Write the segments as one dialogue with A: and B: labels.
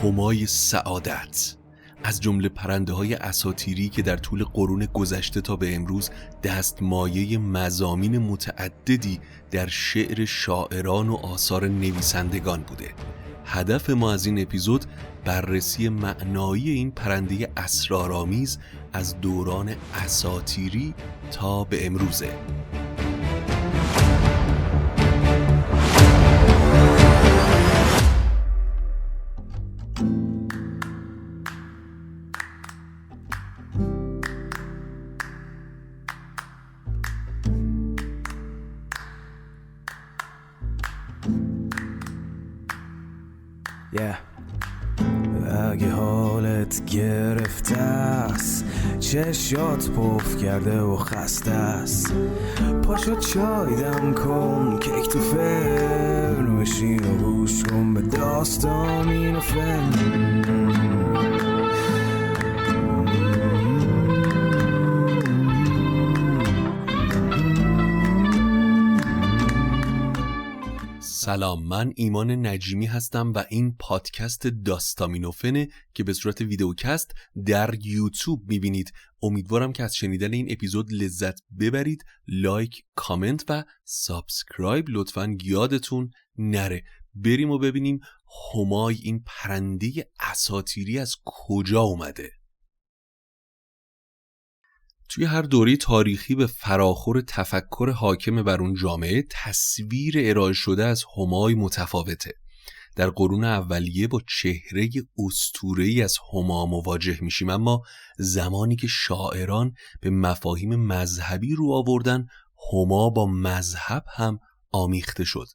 A: همای سعادت از جمله پرنده‌های اساطیری که در طول قرون گذشته تا به امروز دستمایه مضامین متعددی در شعر شاعران و آثار نویسندگان بوده. هدف ما از این اپیزود بررسی معنایی این پرنده اسرارآمیز از دوران اساطیری تا به امروزه.
B: اگه حالت گرفته است، چشات پف کرده و خسته است، پاشو چای دم کن، کیک تو فرن، بشین و گوش کن به داستامینوفن.
A: سلام، من ایمان نجیمی هستم و این پادکست داستامینوفنه که به صورت ویدیوکست در یوتیوب میبینید. امیدوارم که از شنیدن این اپیزود لذت ببرید. لایک، کامنت و سابسکرایب لطفاً یادتون نره. بریم و ببینیم همای این پرنده اساطیری از کجا اومده. توی هر دوره تاریخی به فراخور تفکر حاکم بر اون جامعه تصویر ارائه شده از همای متفاوته. در قرون اولیه با چهره اسطوره‌ای از هما مواجه میشیم، اما زمانی که شاعران به مفاهیم مذهبی رو آوردن، هما با مذهب هم آمیخته شد.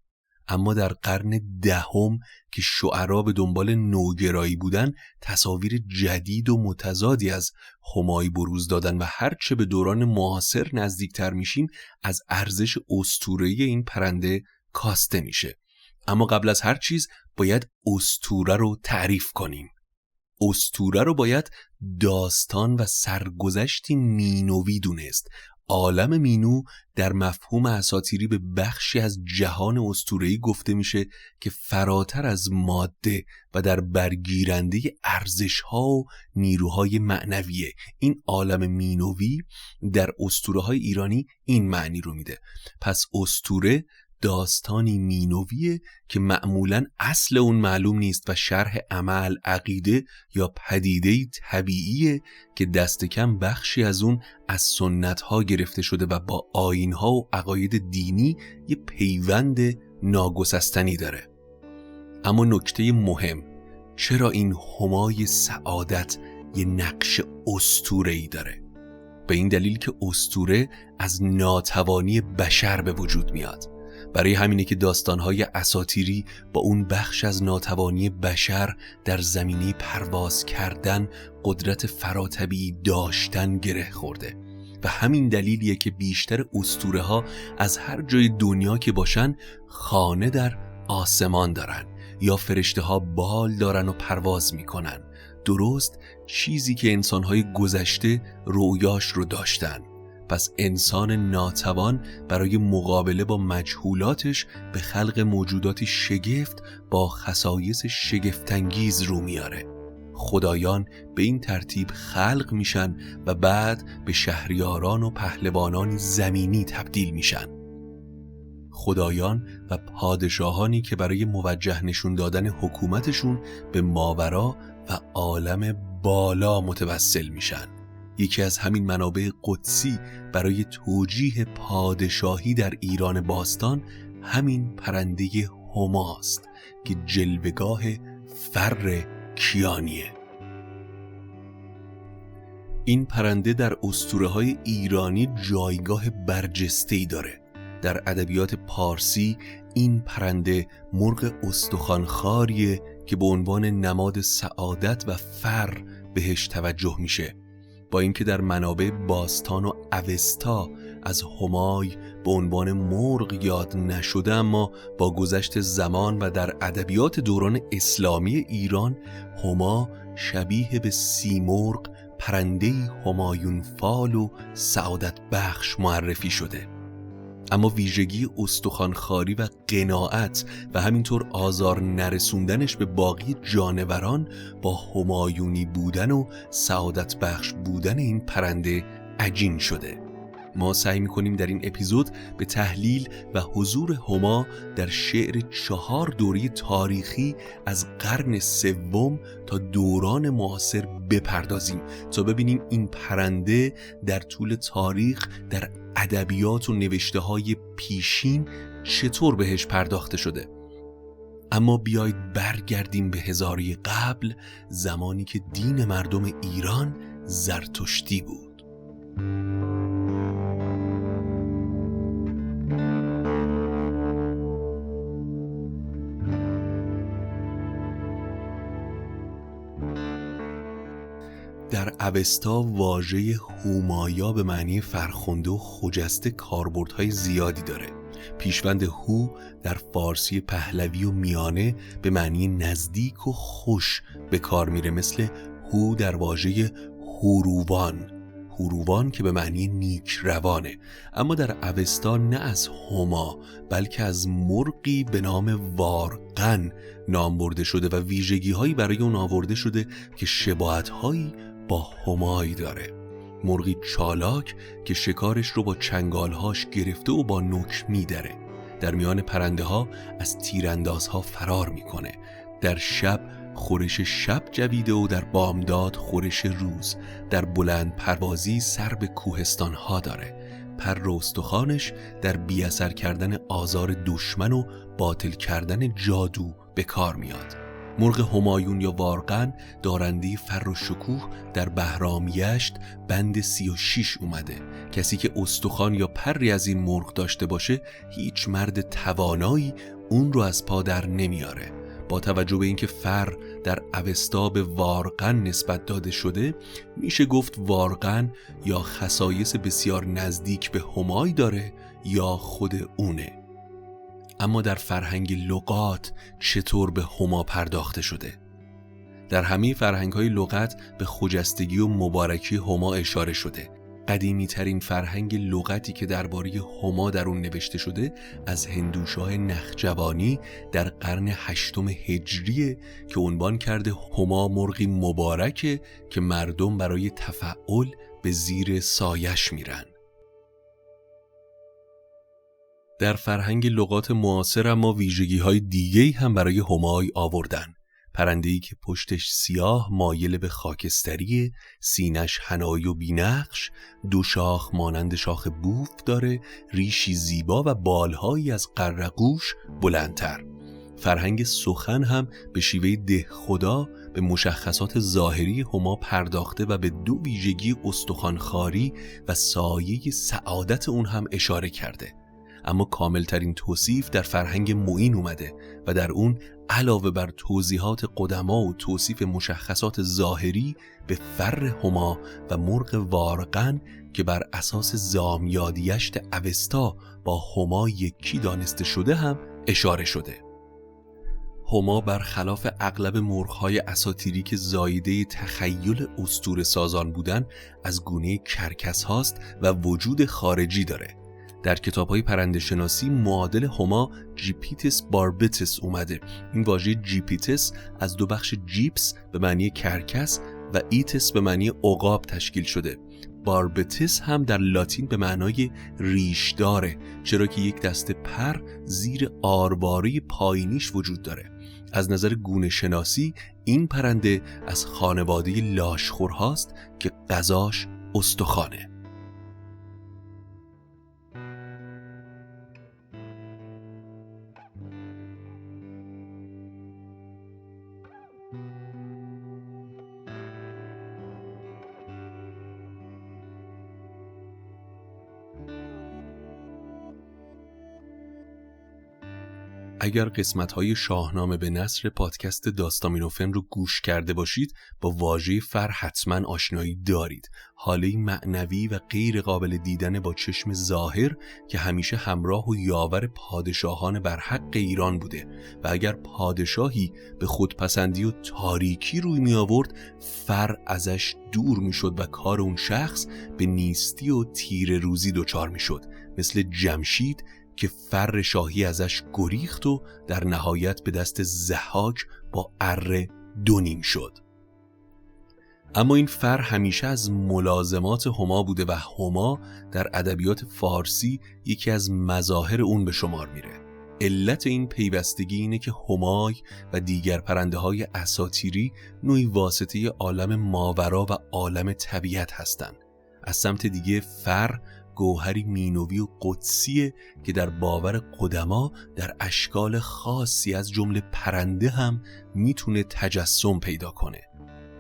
A: اما در قرن دهم که شعرا به دنبال نوگرایی بودن، تصاویر جدید و متضادی از همای بروز دادن و هرچه به دوران معاصر نزدیکتر میشیم از ارزش اسطوره‌ای این پرنده کاسته میشه. اما قبل از هر چیز باید اسطوره رو تعریف کنیم. اسطوره رو باید داستان و سرگذشتی مینوی دونست. عالم مینو در مفهوم اساطیری به بخشی از جهان اسطوره‌ای گفته میشه که فراتر از ماده و در برگیرنده ارزش‌ها و نیروهای معنویه. این عالم مینوی در اسطوره‌های ایرانی این معنی رو میده. پس اسطوره داستانی مینویه که معمولاً اصل اون معلوم نیست و شرح عمل، عقیده یا پدیده طبیعیه که دست کم بخشی از اون از سنت‌ها گرفته شده و با آیین‌ها و عقاید دینی یه پیوند ناگسستنی داره. اما نکته مهم، چرا این همای سعادت یه نقش اسطوره‌ای داره؟ به این دلیل که اسطوره از ناتوانی بشر به وجود میاد. برای همینه که داستان‌های اساطیری با اون بخش از ناتوانی بشر در زمینه پرواز کردن، قدرت فراتبیعی داشتن گره خورده و همین دلیلیه که بیشتر اسطوره‌ها از هر جای دنیا که باشن خانه در آسمان دارن یا فرشته‌ها بال دارن و پرواز میکنن. درست چیزی که انسان‌های گذشته رویاش رو داشتن. پس انسان ناتوان برای مقابله با مجهولاتش به خلق موجوداتی شگفت با خصایص شگفت‌انگیز رو میاره. خدایان به این ترتیب خلق میشن و بعد به شهریاران و پهلوانان زمینی تبدیل میشن. خدایان و پادشاهانی که برای موجه نشون دادن حکومتشون به ماورا و عالم بالا متوسل میشن. یکی از همین منابع قدسی برای توجیه پادشاهی در ایران باستان همین پرنده هماست که جلوه‌گاه فر کیانیه. این پرنده در اسطوره‌های ایرانی جایگاه برجسته‌ای داره. در ادبیات پارسی این پرنده مرغ استخوان‌خواریه که به عنوان نماد سعادت و فر بهش توجه میشه. با اینکه در منابع باستان و اوستا از همای به عنوان مرغ یاد نشده، اما با گذشت زمان و در ادبیات دوران اسلامی ایران هما شبیه به سیمرغ، پرنده‌ای همایون فال و سعادت بخش معرفی شده. اما ویژگی استخوان‌خواری و قناعت و همینطور آزار نرسوندنش به باقی جانوران با همایونی بودن و سعادت بخش بودن این پرنده عجین شده. ما سعی می‌کنیم در این اپیزود به تحلیل و حضور هما در شعر 4 دوره تاریخی از قرن سوم تا دوران معاصر بپردازیم تا ببینیم این پرنده در طول تاریخ در ادبیات و نوشته‌های پیشین چطور بهش پرداخته شده. اما بیایید برگردیم به هزاره قبل، زمانی که دین مردم ایران زرتشتی بود. در اوستا واژه هومایا به معنی فرخنده و خجسته کاربردهای زیادی داره. پیشوند هو در فارسی پهلوی و میانه به معنی نزدیک و خوش به کار میره، مثل هو در واژه هوروان که به معنی نیک روانه. اما در اوستا نه از هما بلکه از مرغی به نام وارقن نام برده شده و ویژگی هایی برای اون آورده شده که شباهت هایی با همای داره. مرغی چالاک که شکارش رو با چنگالهاش گرفته و با نوک میدره. در میان پرنده ها از تیراندازها فرار میکنه. در شب خورش شب جویده و در بامداد خورش روز. در بلند پروازی سر به کوهستان ها داره. پر و استخوانش در بی‌اثر کردن آزار دشمن و باطل کردن جادو به کار میاد. مرغ همایون یا وارقن دارنده فر و شکوه در بهرامیشت بند 36 اومده. کسی که استخوان یا پری از این مرغ داشته باشه هیچ مرد توانایی اون رو از پا در نمیاره. با توجه به اینکه فر در اوستا به وارقن نسبت داده شده، میشه گفت وارقن یا خصایص بسیار نزدیک به همای داره یا خود اونه. اما در فرهنگ لغات چطور به هما پرداخته شده؟ در همه فرهنگ‌های لغت به خجستگی و مبارکی هما اشاره شده. قدیمی ترین فرهنگ لغتی که درباره هما در اون نوشته شده از هندوشاه نخجوانی در قرن 8 هجریه که عنوان کرده هما مرغی مبارکه که مردم برای تفعل به زیر سایش میرن. در فرهنگ لغات معاصر اما ویژگی‌های دیگه‌ای هم برای همای آوردن. پرنده‌ای که پشتش سیاه مایل به خاکستری، سینش حنایی و بینقش، 2 شاخ مانند شاخ بوف داره، ریشی زیبا و بالهایی از قرقوش بلندتر. فرهنگ سخن هم به شیوه دهخدا به مشخصات ظاهری هما پرداخته و به 2 ویژگی استخوان‌خواری و سایه سعادت اون هم اشاره کرده. اما کاملترین توصیف در فرهنگ معین اومده و در اون علاوه بر توضیحات قدما و توصیف مشخصات ظاهری به فر هما و مرغ وارقن که بر اساس زامیادیشت اوستا با هما یکی دانسته شده هم اشاره شده. هما برخلاف اغلب مرغ‌های اساطیری که زایده تخیل اسطوره سازان بودن از گونه کرکس هاست و وجود خارجی داره. در کتاب‌های پرنده شناسی معادل هما جیپیتس باربتس اومده. این واژه جیپیتس از 2 بخش جیپس به معنی کرکس و ایتس به معنی عقاب تشکیل شده. باربتس هم در لاتین به معنای ریش داره، چرا که یک دسته پر زیر آرواره پایینیش وجود داره. از نظر گونه شناسی این پرنده از خانواده لاشخورهاست که غذاش استخوانه. اگر قسمت‌های شاهنامه به نثر پادکست داستامینوفن رو گوش کرده باشید با واژه فر حتما آشنایی دارید. حاله معنوی و غیر قابل دیدن با چشم ظاهر که همیشه همراه و یاور پادشاهان بر حق ایران بوده و اگر پادشاهی به خودپسندی و تاریکی روی می آورد فر ازش دور می شد و کار اون شخص به نیستی و تیر روزی دچار می شد. مثل جمشید که فر شاهی ازش گریخت و در نهایت به دست ضحاک با اره 2 نیم شد. اما این فر همیشه از ملازمات هما بوده و هما در ادبیات فارسی یکی از مظاهر اون به شمار میره. علت این پیوستگی اینه که همای و دیگر پرنده های اساطیری نوعی واسطه عالم ماورا و عالم طبیعت هستند. از سمت دیگه فر گوهری مینوی و قدسیه که در باور قدما در اشکال خاصی از جمله پرنده هم میتونه تجسم پیدا کنه.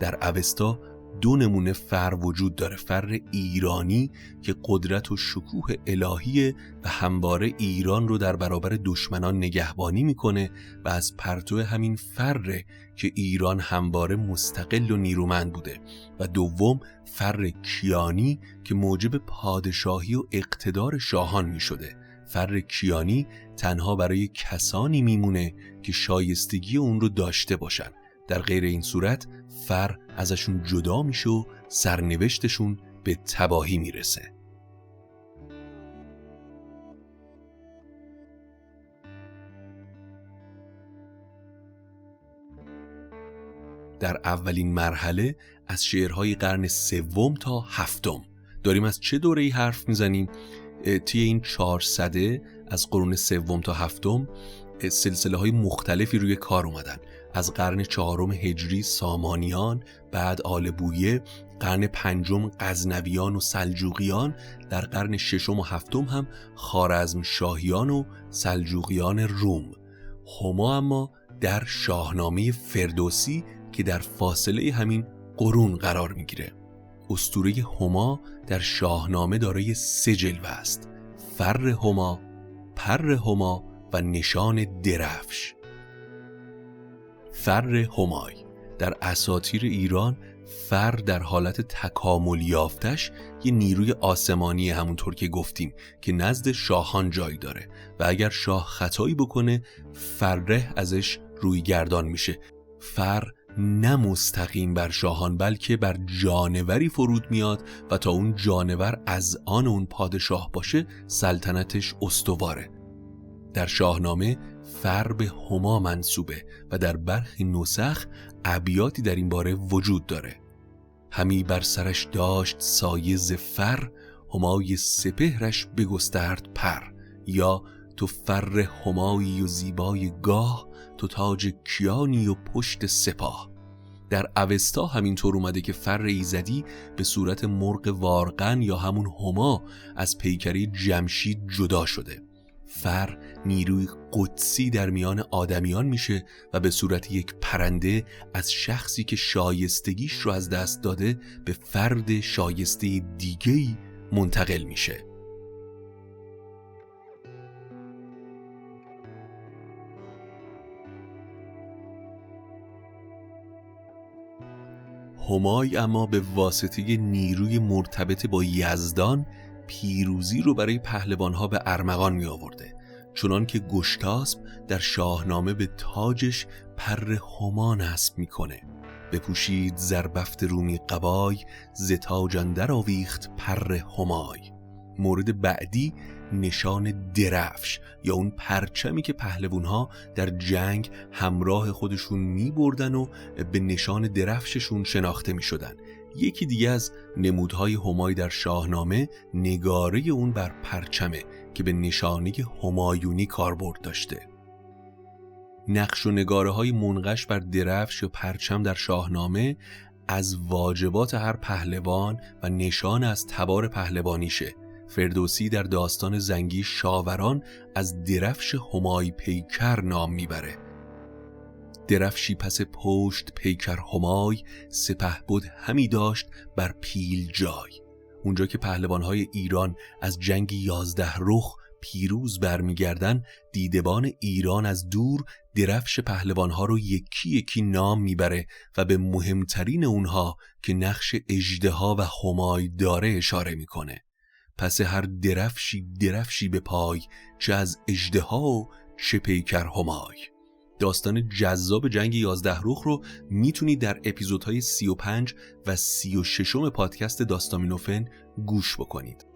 A: در اوستا 2 نمونه فر وجود داره. فر ایرانی که قدرت و شکوه الهیه و همواره ایران رو در برابر دشمنان نگهبانی میکنه و از پرتو همین فر که ایران همواره مستقل و نیرومند بوده. و دوم فر کیانی که موجب پادشاهی و اقتدار شاهان میشده. فر کیانی تنها برای کسانی میمونه که شایستگی اون رو داشته باشن. در غیر این صورت فر ازشون جدا میشه و سرنوشتشون به تباهی میرسه. در اولین مرحله از شعرهای قرن 3 تا 7 داریم از چه دوره‌ای حرف میزنیم؟ توی این 4 سده از قرون 3 تا 7 سلسله های مختلفی روی کار اومدن. از قرن 4 هجری سامانیان، بعد آل بویه، قرن 5 غزنویان و سلجوقیان، در قرن 6 و 7 هم خوارزم شاهیان و سلجوقیان روم. هما اما در شاهنامه فردوسی که در فاصله همین قرون قرار میگیره. اسطوره هما در شاهنامه دارای 3 جلوه است: فر هما، پر هما و نشان درفش. فر همای در اساطیر ایران فر در حالت تکامل یافتش یه نیروی آسمانی همونطور که گفتیم که نزد شاهان جای داره و اگر شاه خطایی بکنه فره ازش روی گردان میشه. فر نه مستقیم بر شاهان بلکه بر جانوری فرود میاد و تا اون جانور از آن اون پادشاه باشه سلطنتش استواره. در شاهنامه فر به هما منسوبه و در برخی نسخ ابیاتی در این باره وجود داره. همی بر سرش داشت سایه ز فر، همای سپهرش بگسترد پر. یا تو فر همایی و زیبای گاه، تو تاج کیانی و پشت سپاه. در اوستا همینطور اومده که فر ایزدی به صورت مرغ وارقن یا همون هما از پیکره جمشید جدا شده. فر نیروی قدسی در میان آدمیان میشه و به صورت یک پرنده از شخصی که شایستگیش رو از دست داده به فرد شایسته دیگه‌ای منتقل میشه. همای اما به واسطه نیروی مرتبط با یزدان پیروزی رو برای پهلوانها به ارمغان می آورده، چنان که گشتاسب در شاهنامه به تاجش پر هما نصب میکنه. بپوشید زربفت رومی قبای، ز تاج اندر آویخت پر همای. مورد بعدی نشان درفش یا اون پرچمی که پهلوانها در جنگ همراه خودشون می بردن و به نشان درفششون شناخته می شدن. یکی دیگه از نمودهای همای در شاهنامه نگاره اون بر پرچمه که به نشانه همایونی کاربرد داشته. نقش و نگاره های منقش بر درفش و پرچم در شاهنامه از واجبات هر پهلوان و نشان از تبار پهلوانیشه. فردوسی در داستان زنگی شاوران از درفش همای پیکر نام میبره. درفشی پس پشت پیکر همای، سپهبد همی داشت بر پیل جای. اونجا که پهلوانهای ایران از جنگ 11 رخ پیروز برمیگردن، دیدبان ایران از دور درفش پهلوانها رو یکی یکی نام میبره و به مهمترین اونها که نقش اژدها و همای داره اشاره میکنه. پس هر درفشی به پای، چه از اژدها و چه پیکر همای. داستان جذاب جنگ 11 رخ رو میتونید در اپیزودهای 35 و 36 پادکست داستامینوفن گوش بکنید.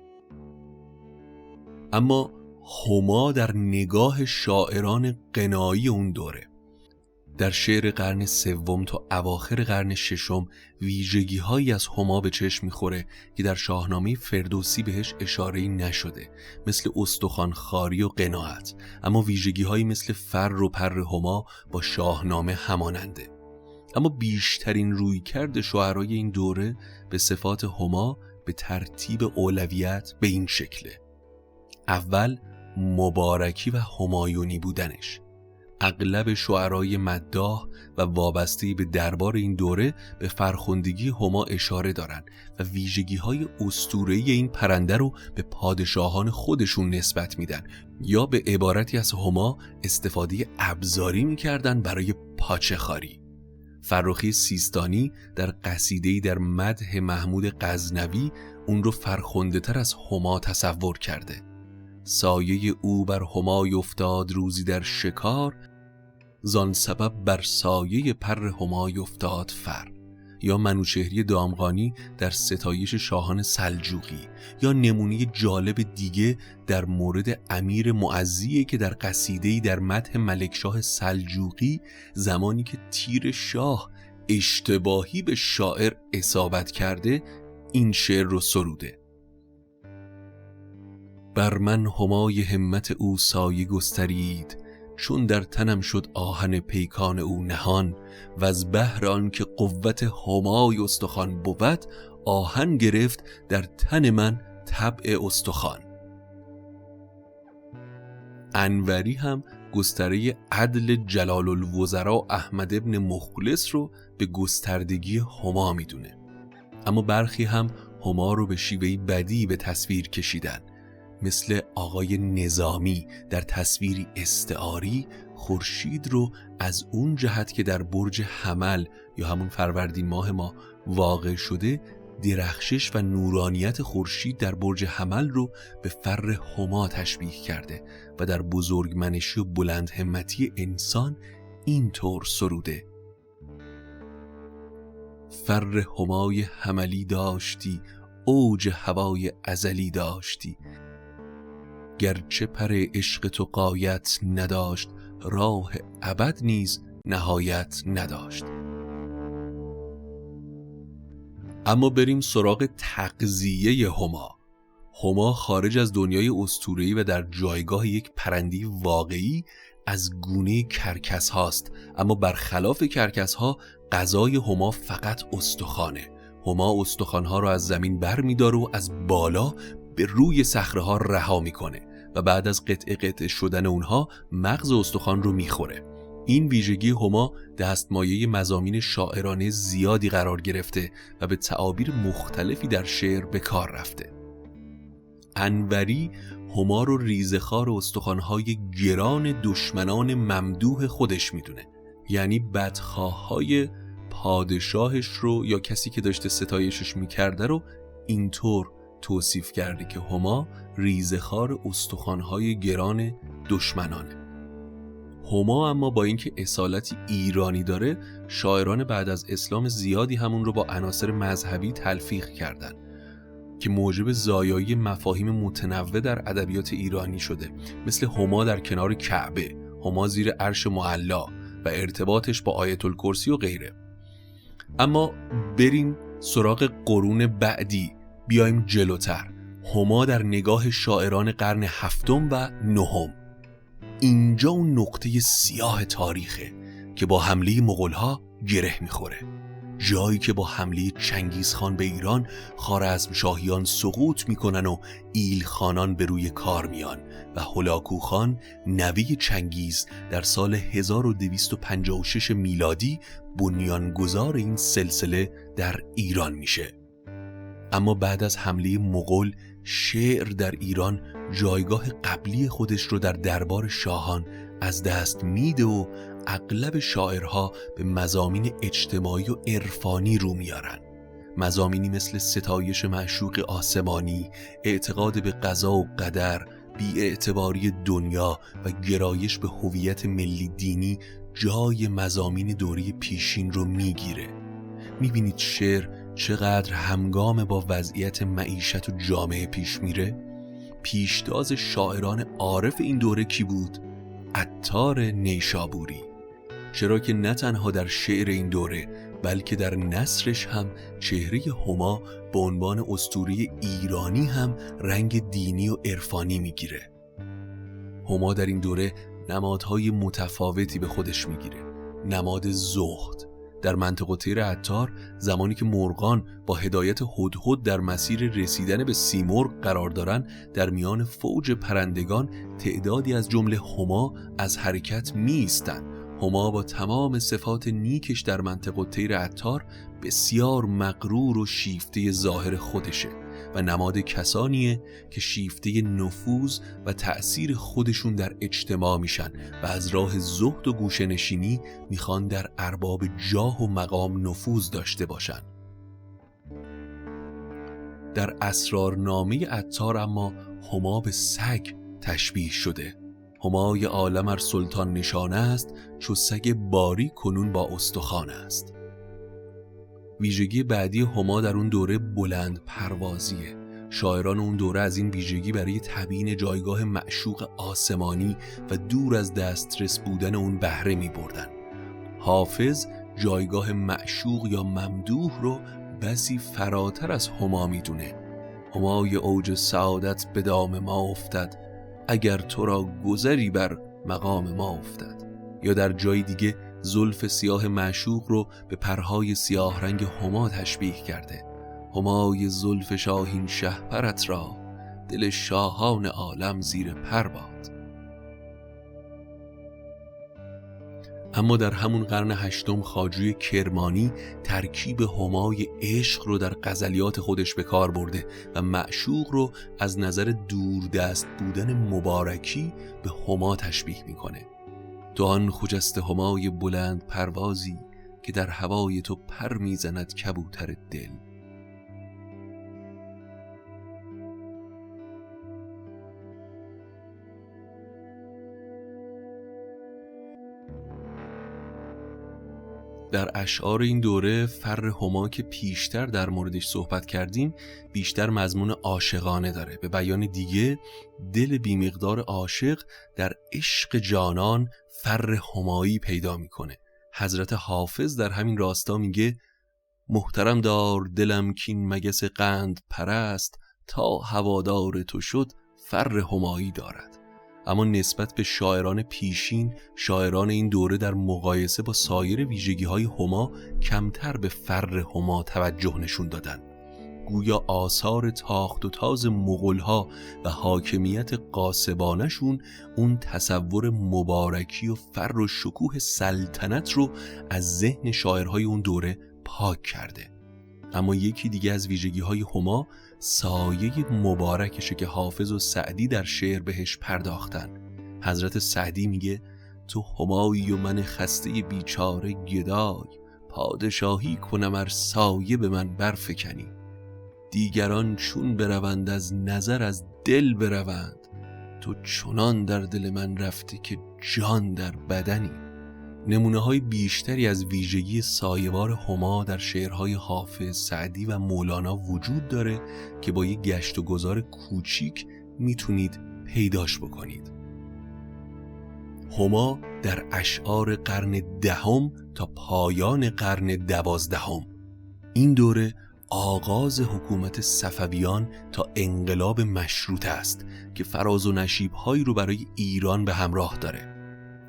A: اما هما در نگاه شاعران غنایی اون دوره، در شعر قرن سوم تا اواخر قرن ششم ویژگی هایی از هما به چشم میخوره که در شاهنامه فردوسی بهش اشاره‌ای نشده، مثل استخوان‌خواری و قناعت، اما ویژگی هایی مثل فر و پر هما با شاهنامه هماننده. اما بیشترین رویکرد شاعرای این دوره به صفات هما به ترتیب اولویت به این شکله: اول، مبارکی و همایونی بودنش. اغلب شاعرای مداح و وابسته به دربار این دوره به فرخندگی هما اشاره دارن و ویژگی‌های اسطوره‌ای این پرنده رو به پادشاهان خودشون نسبت میدن یا به عبارتی از هما استفاده ابزاری میکردن برای پاچه‌خواری. فرخی سیستانی در قصیده‌ای در مدح محمود غزنوی اون رو فرخنده‌تر از هما تصور کرده: سایه او بر همای افتاد روزی در شکار، زان سبب بر سایه پر همای افتاد فر. یا منوچهری دامغانی در ستایش شاهان سلجوقی، یا نمونه جالب دیگه در مورد امیر معزیه که در قصیده‌ای در مدح ملکشاه سلجوقی زمانی که تیر شاه اشتباهی به شاعر اصابت کرده این شعر رو سروده: بر من همای همت او سایه گسترید، چون در تنم شد آهن پیکان او نهان، و از بهر آن که قوت همای استخوان بود، آهن گرفت در تن من طبع استخوان. انوری هم گستره عدل جلال الوزراء احمد ابن مخلص رو به گستردگی هما میدونه، اما برخی هم هما رو به شیوهی بدی به تصویر کشیدن، مثل آقای نظامی در تصویری استعاری خورشید رو از اون جهت که در برج حمل یا همون فروردین ماه ما واقع شده، درخشش و نورانیت خورشید در برج حمل رو به فر هما تشبیه کرده و در بزرگمنشی و بلند همتی انسان اینطور سروده: فر همای حملی داشتی، اوج هوای ازلی داشتی، گرچه پر عشق تو غایت نداشت، راه ابد نیز نهایت نداشت. اما بریم سراغ تغذیه هما. هما خارج از دنیای اسطوره‌ای و در جایگاه یک پرنده واقعی از گونه کرکس هاست، اما برخلاف کرکس ها غذای هما فقط استخوانه. هما استخوانها رو از زمین بر می‌داره و از بالا به روی صخره‌ها رها می‌کنه و بعد از قطعه شدن اونها مغز استخوان رو می‌خوره. این ویژگی هما دستمایه مضامین شاعرانه زیادی قرار گرفته و به تعابیر مختلفی در شعر به کار رفته. انوری هما رو ریزخوار استخوان‌های گران دشمنان ممدوح خودش میدونه، یعنی بدخواه‌های پادشاهش رو یا کسی که داشته ستایشش میکرده رو اینطور توصیف کرده که هما ریزخوار استخوان‌های گران دشمنانه. هما اما با اینکه اصالتی ایرانی داره، شاعران بعد از اسلام زیادی همون رو با عناصر مذهبی تلفیق کردن که موجب زایایی مفاهیم متنوع در ادبیات ایرانی شده، مثل هما در کنار کعبه، هما زیر عرش معلا و ارتباطش با آیت الکرسی و غیره. اما بریم سراغ قرون بعدی، بیایم جلوتر. هما در نگاه شاعران قرن هفتم و نهم. اینجا اون نقطه سیاه تاریخه که با حمله مغول‌ها گره میخوره، جایی که با حمله چنگیزخان به ایران خوارزمشاهیان سقوط میکنن و ایلخانان به روی کار میان و هولاکو خان نوی چنگیز در سال 1256 میلادی بنیانگذار این سلسله در ایران میشه. اما بعد از حمله مغول، شعر در ایران جایگاه قبلی خودش رو در دربار شاهان از دست میده و اغلب شاعرها به مضامین اجتماعی و عرفانی رو میارن. مضامینی مثل ستایش معشوق آسمانی، اعتقاد به قضا و قدر، بی‌اعتباری دنیا و گرایش به هویت ملی دینی جای مضامین دوره پیشین رو میگیره. میبینید شعر چقدر همگام با وضعیت معیشت و جامعه پیش میره. پیشتاز شاعران عارف این دوره کی بود؟ عطار نیشابوری. چرا که نه تنها در شعر این دوره بلکه در نثرش هم چهره هما به عنوان اسطوره ایرانی هم رنگ دینی و عرفانی میگیره. هما در این دوره نمادهای متفاوتی به خودش میگیره. نماد زهد در منطقه طیر عطار، زمانی که مرغان با هدایت هدهد در مسیر رسیدن به سیمرغ قرار دارن، در میان فوج پرندگان تعدادی از جمله هما از حرکت می ایستن. هما با تمام صفات نیکش در منطقه طیر عطار بسیار مغرور و شیفته ظاهر خودشه و نماد کسانیه که شیفته نفوذ و تأثیر خودشون در اجتماع میشن و از راه زهد و گوشه‌نشینی میخوان در ارباب جاه و مقام نفوذ داشته باشن. در اسرارنامه عطار اما هما به سگ تشبیه شده. همای عالم ار سلطان نشانه است، چو سگ باری کنون با استخوان است. ویژگی بعدی هما در اون دوره بلند پروازیه. شاعران اون دوره از این ویژگی برای تبیین جایگاه معشوق آسمانی و دور از دسترس بودن اون بهره می بردن. حافظ جایگاه معشوق یا ممدوح رو بسی فراتر از هما می دونه. همای اوج سعادت به دام ما افتد، اگر تو را گذری بر مقام ما افتد. یا در جای دیگه زلف سیاه معشوق رو به پرهای سیاه رنگ هما تشبیه کرده. همای زلف شاهین شهپرت را، دل شاهان عالم زیر پر باد. اما در همون قرن هشتم خواجوی کرمانی ترکیب همای عشق رو در غزلیات خودش به کار برده و معشوق رو از نظر دوردست بودن مبارکی به هما تشبیه میکنه. تو آن خجسته همای بلند پروازی، که در هوای تو پر میزند کبوتر دل. در اشعار این دوره فر هما که پیشتر در موردش صحبت کردیم بیشتر مضمون عاشقانه داره. به بیان دیگه دل بیمقدار عاشق در عشق جانان فر همایی پیدا میکنه. حضرت حافظ در همین راستا میگه محترم دار دلم کین مگس قند پرست، تا هوادار تو شد فر همایی دارد. اما نسبت به شاعران پیشین، شاعران این دوره در مقایسه با سایر ویژگی‌های هما کمتر به فر هما توجه نشون دادن. گویا آثار تاخت و تاز مغول‌ها و حاکمیت غاصبانه‌شون اون تصور مبارکی و فر و شکوه سلطنت رو از ذهن شاعرهای اون دوره پاک کرده. اما یکی دیگه از ویژگی‌های هما سایه مبارکشه که حافظ و سعدی در شعر بهش پرداختن. حضرت سعدی میگه تو همایی و من خسته بیچاره گدای، پادشاهی کنم ار سایه به من برفکنی. دیگران چون بروند از نظر از دل بروند، تو چنان در دل من رفته که جان در بدنی. نمونه‌های بیشتری از ویژگی سایه‌وار هما در شعرهای حافظ، سعدی و مولانا وجود داره که با یک گشت و گذار کوچیک میتونید پیداش بکنید. هما در اشعار قرن دهم تا پایان قرن 12 این دوره آغاز حکومت صفویان تا انقلاب مشروطه است که فراز و نشیب‌هایی رو برای ایران به همراه داره.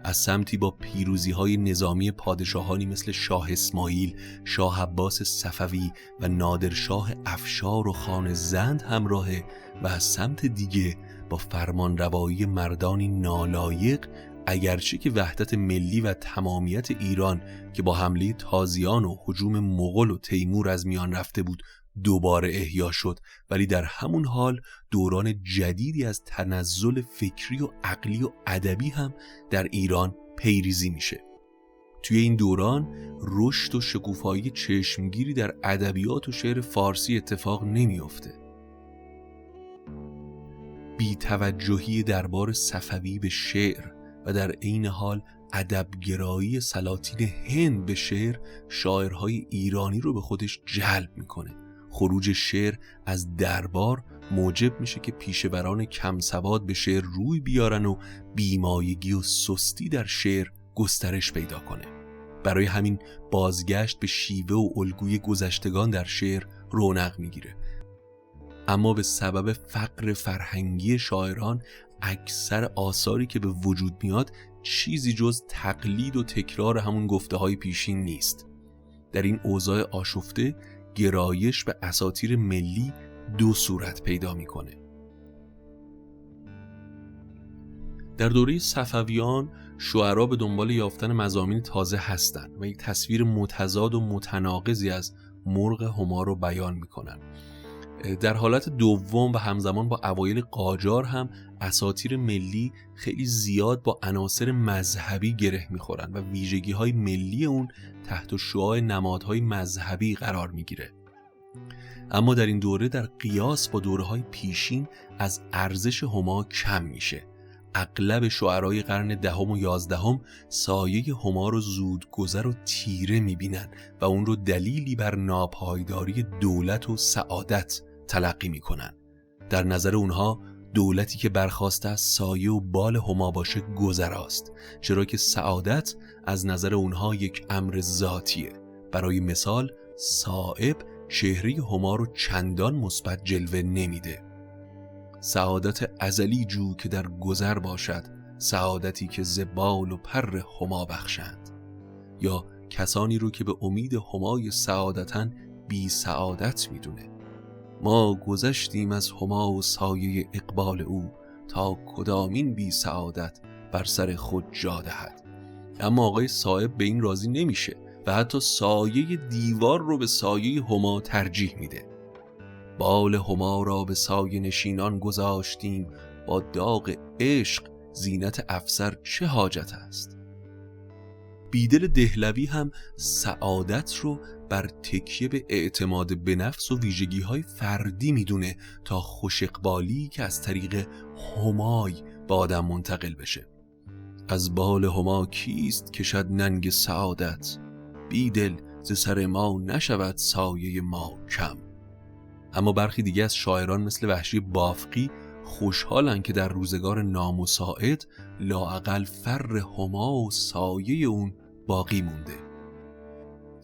A: از سمتی با پیروزی‌های نظامی پادشاهانی مثل شاه اسماعیل، شاه عباس صفوی و نادرشاه افشار و خان زند همراهه و از سمت دیگه با فرمانروایی مردانی نالایق، اگرچه که وحدت ملی و تمامیت ایران که با حمله تازیان و هجوم مغول و تیمور از میان رفته بود دوباره احیا شد، ولی در همون حال دوران جدیدی از تنزل فکری و عقلی و ادبی هم در ایران پیریزی میشه. توی این دوران رشد و شکوفایی چشمگیری در ادبیات و شعر فارسی اتفاق نمیافته. بی‌توجهی دربار صفوی به شعر و در عین حال ادبگرایی سلاطین هند به شعر شاعرهای ایرانی رو به خودش جلب میکنه. خروج شعر از دربار موجب میشه که پیشوران کم سواد به شعر روی بیارن و بیمایگی و سستی در شعر گسترش پیدا کنه. برای همین بازگشت به شیوه و الگوی گذشتگان در شعر رونق میگیره. اما به سبب فقر فرهنگی شاعران اکثر آثاری که به وجود میاد چیزی جز تقلید و تکرار همون گفته های پیشین نیست. در این اوضاع آشفته گرایش به اساطیر ملی دو صورت پیدا میکنه. در دوره صفویان شعرا به دنبال یافتن مضامین تازه هستند و یک تصویر متضاد و متناقضی از مرغ هما رو بیان میکنن. در حالت دوم و همزمان با اوایل قاجار هم اساطیر ملی خیلی زیاد با عناصر مذهبی گره میخورن و ویژگی‌های ملی اون تحت شعاع نمادهای مذهبی قرار میگیره. اما در این دوره در قیاس با دوره‌های پیشین از ارزش هما کم میشه. اغلب شعرای قرن دهم و یازدهم سایه هما رو زودگذر و تیره میبینن و اون رو دلیلی بر ناپایداری دولت و سعادت تلقی میکنن. در نظر اونها دولتی که برخواسته از سایه و بال هما باشه گذراست، چرا که سعادت از نظر اونها یک امر ذاتیه. برای مثال صائب چهره هما رو چندان مثبت جلوه نمیده. سعادت ازلی جو که در گذر باشد، سعادتی که زبال و پر هما بخشند. یا کسانی رو که به امید همای سعادتن بی سعادت میدونه. ما گذشتیم از هما و سایه اقبال او، تا کدامین بی سعادت بر سر خود جا دهد. اما آقای صائب به این راضی نمیشه و حتی سایه دیوار رو به سایه هما ترجیح میده. بال هما را به سایه نشینان گذاشتیم، با داغ عشق زینت افسر چه حاجت است. بیدل دهلوی هم سعادت رو بر تکیه به اعتماد به نفس و ویژگی‌های فردی میدونه تا خوش اقبالی که از طریق همای با آدم منتقل بشه. از بال هما کیست کشد ننگ سعادت، بیدل ز سر ما نشود سایه ما کم. اما برخی دیگه از شاعران مثل وحشی بافقی خوشحالن که در روزگار نامساعد لااقل فر هما و سایه اون باقی مونده.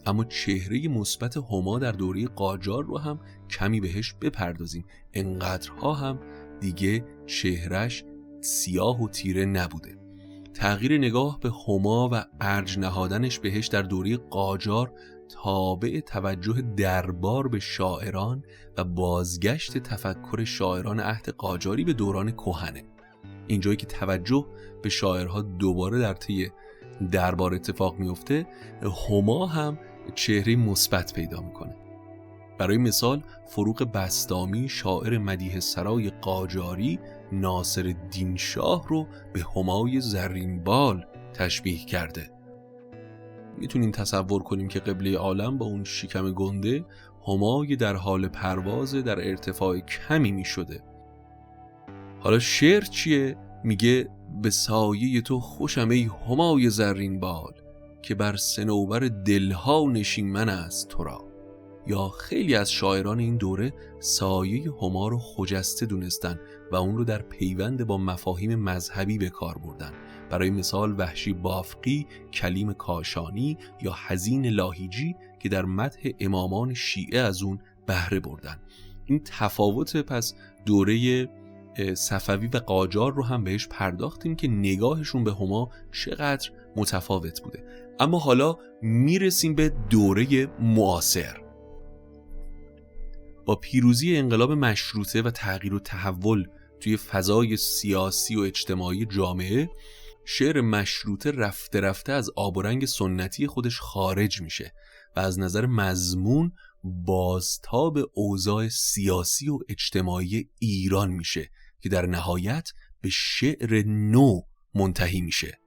A: اما چهره مثبت هما در دوره قاجار رو هم کمی بهش بپردازیم. انقدرها هم دیگه چهرش سیاه و تیره نبوده. تغییر نگاه به هما و ارج نهادنش بهش در دوره قاجار تابع توجه دربار به شاعران و بازگشت تفکر شاعران عهد قاجاری به دوران کهنه. اینجایی که توجه به شاعرها دوباره در طی دربار اتفاق میفته، هما هم چهره مثبت پیدا میکنه. برای مثال فروغ بسطامی شاعر مدیح سرای قاجاری ناصرالدین شاه رو به همای زرین بال تشبیه کرده. میتونیم تصور کنیم که قبله عالم با اون شکم گنده همای در حال پرواز در ارتفاع کمی میشده. حالا شعر چیه؟ میگه به سایه تو خوشم ای همای زرین بال، که بر صنوبر دلها نشیمن است تو را. یا خیلی از شاعران این دوره سایه هما رو خجسته دونستن و اون رو در پیوند با مفاهیم مذهبی به کار بردن. برای مثال وحشی بافقی، کلیم کاشانی یا حزین لاهیجی که در مدح امامان شیعه از اون بهره بردن. این تفاوت پس دوره صفوی و قاجار رو هم بهش پرداختیم که نگاهشون به هما چقدر متفاوت بوده. اما حالا میرسیم به دوره معاصر. با پیروزی انقلاب مشروطه و تغییر و تحول توی فضای سیاسی و اجتماعی جامعه، شعر مشروطه رفته رفته از آب و رنگ سنتی خودش خارج میشه و از نظر مضمون بازتاب اوضاع سیاسی و اجتماعی ایران میشه که در نهایت به شعر نو منتهی میشه.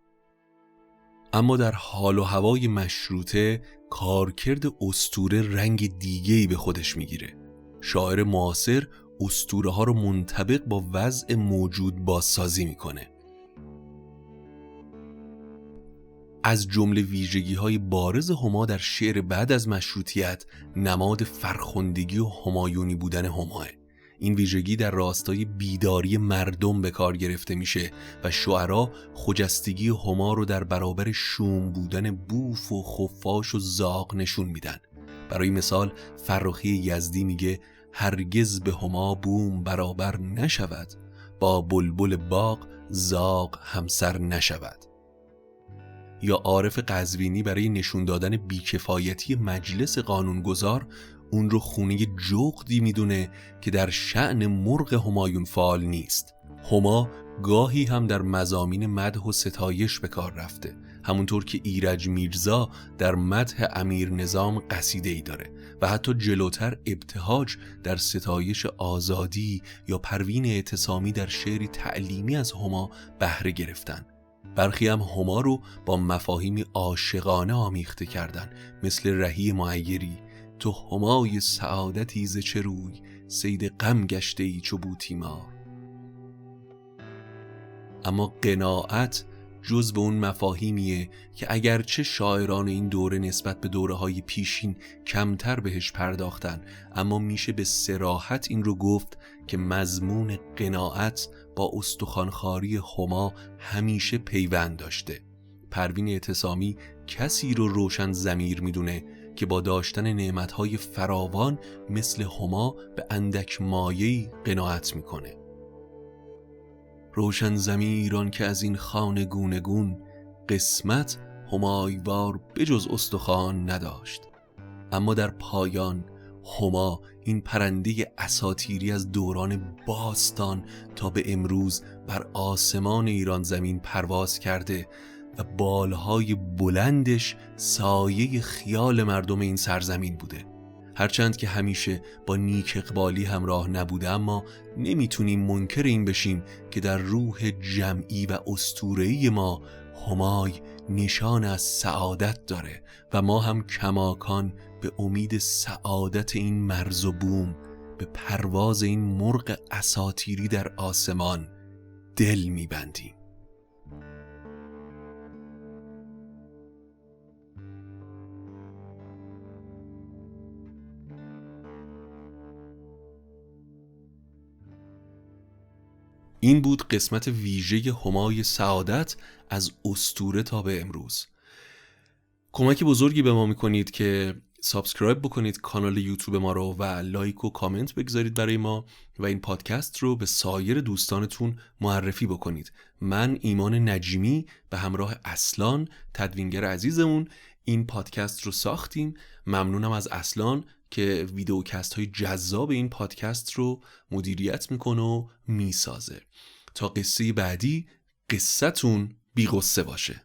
A: اما در حال و هوای مشروطه کارکرد اسطوره رنگ دیگه‌ای به خودش میگیره. شاعر معاصر اسطوره ها رو منطبق با وضع موجود بازسازی میکنه. از جمله ویژگی‌های بارز هما در شعر بعد از مشروطیت نماد فرخندگی و همایونی بودن هماه. این ویژگی در راستای بیداری مردم به کار گرفته میشه و شعرا خجستگی هما رو در برابر شوم بودن بوف و خفاش و زاغ نشون میدن. برای مثال فرخی یزدی میگه هرگز به هما بوم برابر نشود، با بلبل باغ زاغ همسر نشود. یا عارف قزوینی برای نشون دادن بیکفایتی مجلس قانونگذار اون رو خونه جغدی میدونه که در شأن مرغ همایون فعال نیست. هما گاهی هم در مضامین مدح و ستایش به کار رفته، همونطور که ایرج میرزا در مدح امیر نظام قصیده‌ای داره و حتی جلوتر ابتهاج در ستایش آزادی یا پروین اعتصامی در شعری تعلیمی از هما بهره گرفتن. برخی هم هما رو با مفاهیمی عاشقانه آمیخته کردن، مثل رهی معیری تو همای سعادتی ز چه روی، صید غم گشته ای چو بوتیمار. اما قناعت جز به اون مفاهیمیه که اگرچه شاعران این دوره نسبت به دوره‌های پیشین کمتر بهش پرداختن، اما میشه به صراحت این رو گفت که مضمون قناعت با استخوانخواری هما همیشه پیوند داشته. پروین اعتصامی کسی رو روشن ضمیر میدونه که با داشتن نعمتهای فراوان مثل هما به اندک مایه‌ای قناعت میکنه. روشن ضمیران که از این خانه گونه گون، قسمت همایوار بجز استخوان نداشت. اما در پایان هما، این پرنده اساطیری از دوران باستان تا به امروز بر آسمان ایران زمین پرواز کرده و بالهای بلندش سایه خیال مردم این سرزمین بوده. هرچند که همیشه با نیک اقبالی همراه نبوده، اما نمیتونیم منکر این بشیم که در روح جمعی و اسطوره‌ای ما همای نشان از سعادت داره و ما هم کماکان به امید سعادت این مرز و بوم، به پرواز این مرغ اساطیری در آسمان دل میبندیم. این بود قسمت ویژه همای سعادت از اسطوره تا به امروز. کمک بزرگی به ما میکنید که سابسکرایب بکنید کانال یوتیوب ما رو و لایک و کامنت بگذارید برای ما و این پادکست رو به سایر دوستانتون معرفی بکنید. من ایمان نجیمی به همراه اصلان تدوینگر عزیزمون این پادکست رو ساختیم. ممنونم از اصلان که ویدیوکست های جذاب این پادکست رو مدیریت میکنه و میسازه. تا قصه بعدی قصتون بی غصه باشه.